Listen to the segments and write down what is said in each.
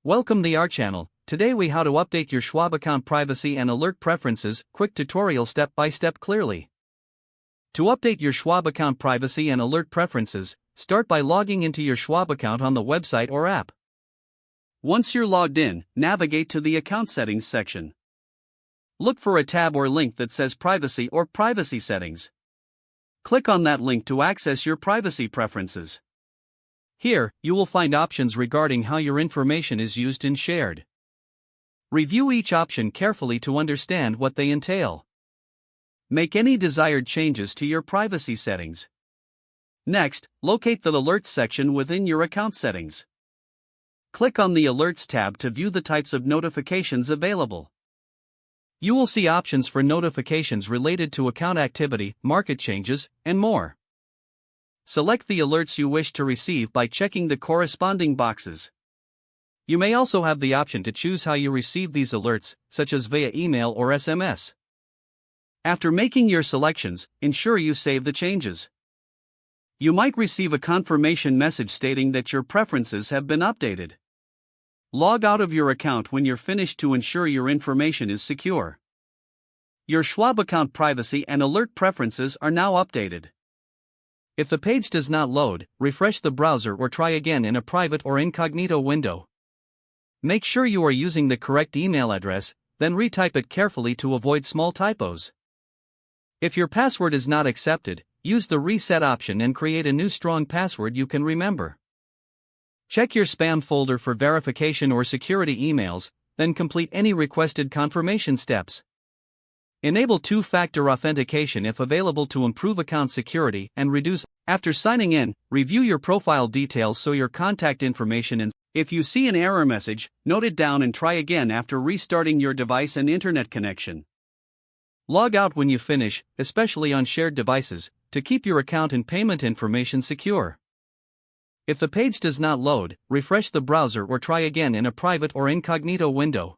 Welcome to our channel. Today we how to update your Schwab account privacy and alert preferences, quick tutorial step by step clearly. To update your Schwab account privacy and alert preferences, start by logging into your Schwab account on the website or app. Once you're logged in, navigate to the account settings section. Look for a tab or link that says privacy or privacy settings. Click on that link to access your privacy preferences. Here, you will find options regarding how your information is used and shared. Review each option carefully to understand what they entail. Make any desired changes to your privacy settings. Next, locate the Alerts section within your account settings. Click on the Alerts tab to view the types of notifications available. You will see options for notifications related to account activity, market changes, and more. Select the alerts you wish to receive by checking the corresponding boxes. You may also have the option to choose how you receive these alerts, such as via email or SMS. After making your selections, ensure you save the changes. You might receive a confirmation message stating that your preferences have been updated. Log out of your account when you're finished to ensure your information is secure. Your Schwab account privacy and alert preferences are now updated. If the page does not load, refresh the browser or try again in a private or incognito window. Make sure you are using the correct email address, then retype it carefully to avoid small typos. If your password is not accepted, use the reset option and create a new strong password you can remember. Check your spam folder for verification or security emails, then complete any requested confirmation steps. Enable two-factor authentication if available to improve account security and reduce. After signing in, review your profile details so your contact information and if you see an error message, note it down and try again after restarting your device and internet connection. Log out when you finish, especially on shared devices, to keep your account and payment information secure. If the page does not load, refresh the browser or try again in a private or incognito window.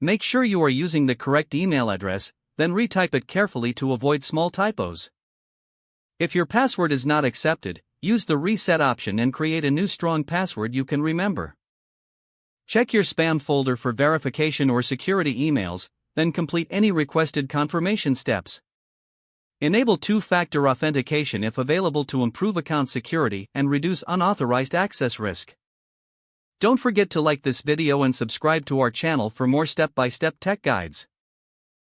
Make sure you are using the correct email address, then retype it carefully to avoid small typos. If your password is not accepted, use the reset option and create a new strong password you can remember. Check your spam folder for verification or security emails, then complete any requested confirmation steps. Enable two-factor authentication if available to improve account security and reduce unauthorized access risk. Don't forget to like this video and subscribe to our channel for more step-by-step tech guides.